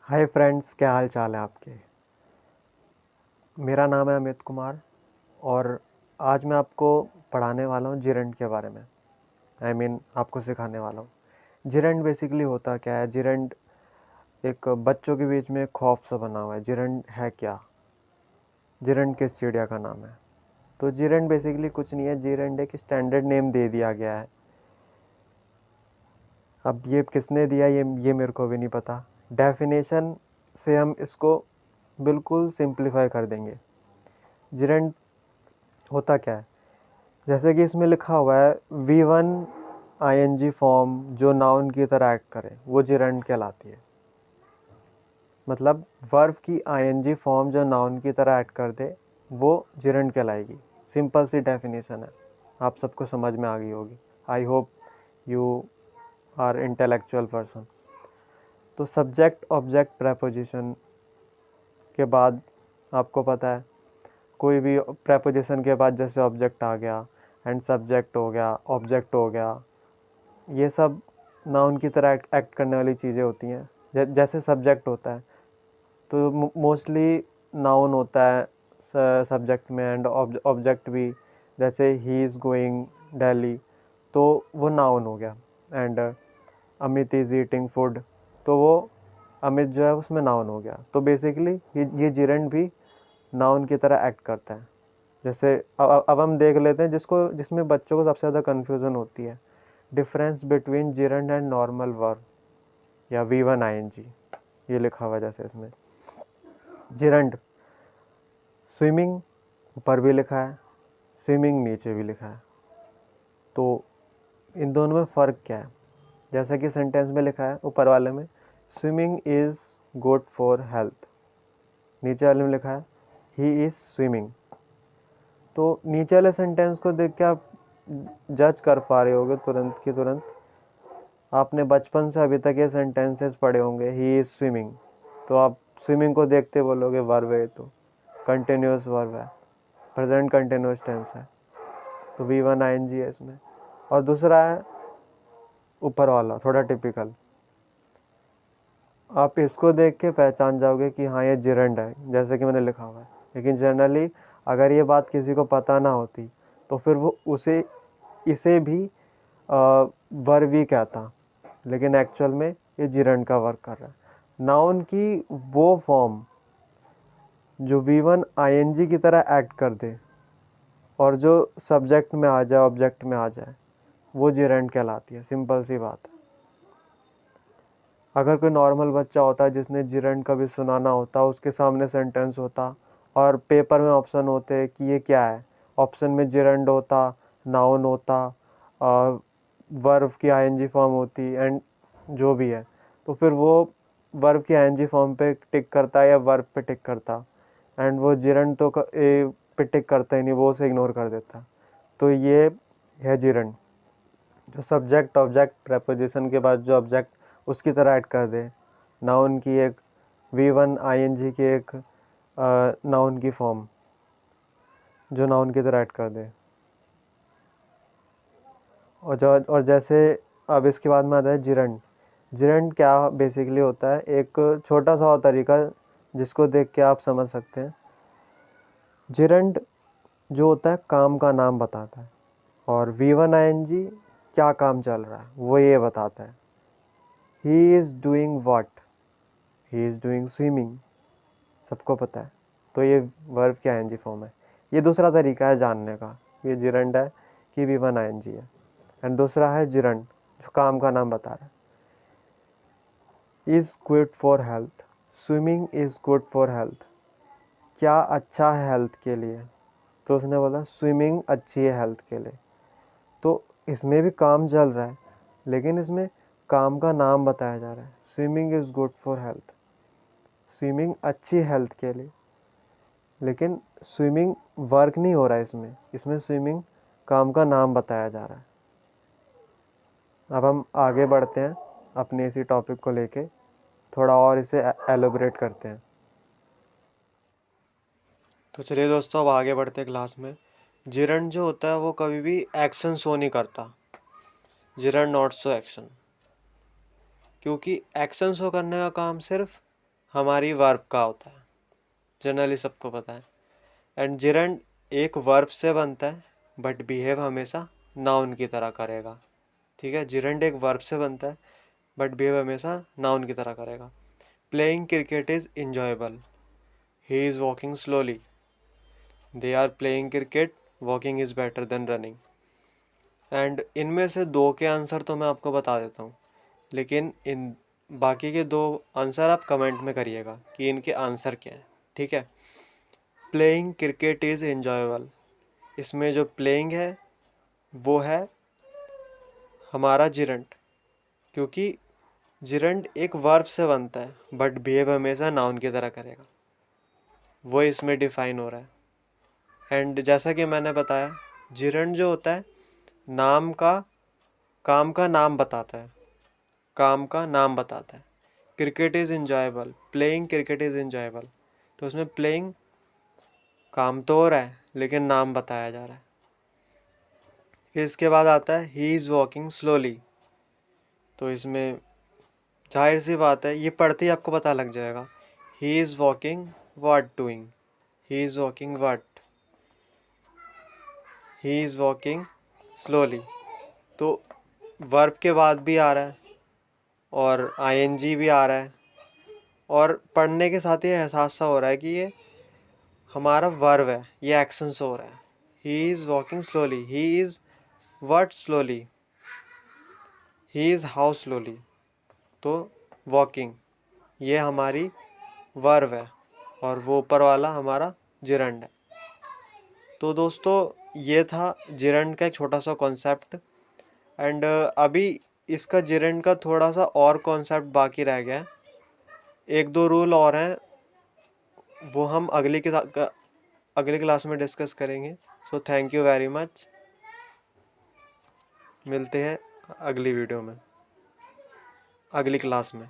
Hi friends, क्या हाल चाल है आपके। मेरा नाम है अमित कुमार और आज मैं आपको पढ़ाने वाला हूँ जिरंड के बारे में। आपको सिखाने वाला हूँ। जिरंड बेसिकली होता क्या है। जिरंड एक बच्चों के बीच में खौफ सा बना हुआ है। जिरंड है क्या? जिरंड किस चिड़िया का नाम है? तो जिरंड बेसिकली कुछ नहीं है। जिरंड एक स्टैंडर्ड नेम दे दिया गया है। अब ये किसने दिया ये मेरे को भी नहीं पता। डेफिनेशन से हम इसको बिल्कुल सिंप्लीफाई कर देंगे। जिरंड होता क्या है, जैसे कि इसमें लिखा हुआ है V1 ING फॉर्म जो नाउन की तरह एक्ट करे वो जिरंड कहलाती है। मतलब वर्ब की ING फॉर्म जो नाउन की तरह एक्ट कर दे वो जिरंड कहलाएगी। सिंपल सी डेफिनेशन है, आप सबको समझ में आ गई होगी। I hope you are intellectual person. तो सब्जेक्ट ऑब्जेक्ट प्रेपोजिशन के बाद आपको पता है कोई भी प्रेपोजिशन के बाद जैसे ऑब्जेक्ट आ गया एंड सब्जेक्ट हो गया, ऑब्जेक्ट हो गया, ये सब नाउन की तरह एक्ट करने वाली चीज़ें होती हैं। जैसे सब्जेक्ट होता है तो मोस्टली नाउन होता है सब्जेक्ट में एंड ऑब्जेक्ट भी। जैसे ही इज़ गोइंग दिल्ली तो वो नाउन हो गया। And Amit is eating food तो वो अमित जो है उसमें नाउन हो गया। तो बेसिकली ये जिरंड भी नाउन की तरह एक्ट करता है। जैसे अब हम देख लेते हैं जिसमें बच्चों को सबसे ज़्यादा कन्फ्यूज़न होती है, difference between gerund and normal verb या V1 ING। ये लिखा हुआ है जैसे इसमें जिरंड स्विमिंग ऊपर भी लिखा है, स्विमिंग नीचे भी लिखा है। तो इन दोनों में फ़र्क क्या है? जैसा कि सेंटेंस में लिखा है ऊपर वाले में swimming is good for health, नीचे वाले में लिखा है ही इज़ स्विमिंग। तो नीचे वाले सेंटेंस को देख के आप जज कर पा रहे होगे तुरंत की तुरंत। आपने बचपन से अभी तक ये सेंटेंसेस पढ़े होंगे, ही इज़ स्विमिंग, तो आप स्विमिंग को देखते बोलोगे वर्ब है, तो कंटिन्यूस वर्ब है, प्रेजेंट कंटिन्यूस टेंस है, तो V1 ING है इसमें। और दूसरा है ऊपर वाला, थोड़ा टिपिकल, आप इसको देख के पहचान जाओगे कि हाँ ये जिरंड है जैसे कि मैंने लिखा हुआ है। लेकिन जनरली अगर ये बात किसी को पता ना होती तो फिर वो इसे भी वर्ब ही कहता, लेकिन एक्चुअल में ये जिरंड का वर्क कर रहा है। नाउन की वो फॉर्म जो V1 ING की तरह एक्ट कर दे और जो सब्जेक्ट में आ जाए, ऑब्जेक्ट में आ जाए, वो जिरंड कहलाती है। सिंपल सी बात है। अगर कोई नॉर्मल बच्चा होता है जिसने जिरंड कभी सुना ना होता, उसके सामने सेंटेंस होता और पेपर में ऑप्शन होते कि ये क्या है, ऑप्शन में जिरंड होता, नाउन होता, वर्ब की ING फॉर्म होती एंड जो भी है, तो फिर वो वर्ब की ING फॉर्म पे टिक करता या वर्ब पे टिक करता, एंड वो जिरंड तो पे टिक करता ही नहीं, वो उसे इग्नोर कर देता। तो ये है जिरंड, जो सब्जेक्ट ऑब्जेक्ट प्रेपोजिशन के बाद जो ऑब्जेक्ट उसकी तरह ऐड कर दे, नाउन की एक V1 ING की एक नाउन की फॉर्म जो नाउन की तरह ऐड कर दे। और जैसे अब इसके बाद में आता है जिरंड। जिरंड क्या बेसिकली होता है, एक छोटा सा और तरीका जिसको देख के आप समझ सकते हैं। जिरंड जो होता है काम का नाम बताता है, और V1 ING क्या काम चल रहा है वो ये बताता है। He is doing what, he is doing swimming, सबको पता है। तो ये वर्ब की ING फॉर्म है। ये दूसरा तरीका है जानने का, ये जिरंड है कि V1 ING है। एंड दूसरा है जिरंड जो काम का नाम बता रहा है। Is good for health, swimming is good for health, क्या अच्छा है हेल्थ के लिए, तो उसने बोला स्विमिंग अच्छी है हेल्थ के लिए। तो इसमें भी काम चल रहा है, लेकिन इसमें काम का नाम बताया जा रहा है। Swimming is good for health, swimming अच्छी हेल्थ के लिए, लेकिन स्विमिंग वर्क नहीं हो रहा है इसमें स्विमिंग काम का नाम बताया जा रहा है। अब हम आगे बढ़ते हैं अपने इसी टॉपिक को लेके, थोड़ा और इसे एलोबरेट करते हैं। तो चलिए दोस्तों, अब आगे बढ़ते हैं क्लास में। जिरंड जो होता है वो कभी भी एक्शन शो नहीं करता। जिरंड नॉट शो एक्शन, क्योंकि एक्शन शो करने का काम सिर्फ हमारी वर्ब का होता है, जनरली सबको पता है। एंड जिरंड एक वर्ब से बनता है बट बिहेव हमेशा नाउन की तरह करेगा, ठीक है। जिरंड एक वर्ब से बनता है बट बिहेव हमेशा नाउन की तरह करेगा। Playing cricket is enjoyable, he is walking slowly, they are playing cricket, walking is better than running. And इनमें से दो के आंसर तो मैं आपको बता देता हूँ, लेकिन इन बाकी के दो आंसर आप कमेंट में करिएगा कि इनके आंसर क्या है, ठीक है। प्लेइंग क्रिकेट इज़ इंजॉयबल, इसमें जो प्लेइंग है वो है हमारा जिरंड, क्योंकि जिरंड एक वर्ब से बनता है बट बिहेव हमेशा नाउन की तरह करेगा, वो इसमें डिफाइन हो रहा है। एंड जैसा कि मैंने बताया, जिरंड जो होता है नाम का, काम का नाम बताता है, काम का नाम बताता है। Cricket is enjoyable, playing cricket is enjoyable, तो उसमें प्लेइंग काम तो हो रहा है लेकिन नाम बताया जा रहा है। फिर इसके बाद आता है ही इज़ वॉकिंग स्लोली, तो इसमें जाहिर सी बात है ये पढ़ते ही आपको पता लग जाएगा, ही is walking what doing, he is walking what, he is walking slowly, तो वर्ब के बाद भी आ रहा है और आईएनजी भी आ रहा है, और पढ़ने के साथ ही एहसास सा हो रहा है कि ये हमारा वर्ब है, ये एक्शन से हो रहा है। ही is walking slowly, he is what slowly, he is how slowly, तो वॉकिंग ये हमारी वर्ब है और वो ऊपर वाला हमारा जिरंड है। तो दोस्तों ये था जिरंड का एक छोटा सा कॉन्सेप्ट। एंड अभी इसका जिरंड का थोड़ा सा और कॉन्सेप्ट बाकी रह गया है, एक दो रूल और हैं, वो हम अगली क्लास में डिस्कस करेंगे। So thank you very much, मिलते हैं अगली वीडियो में, अगली क्लास में।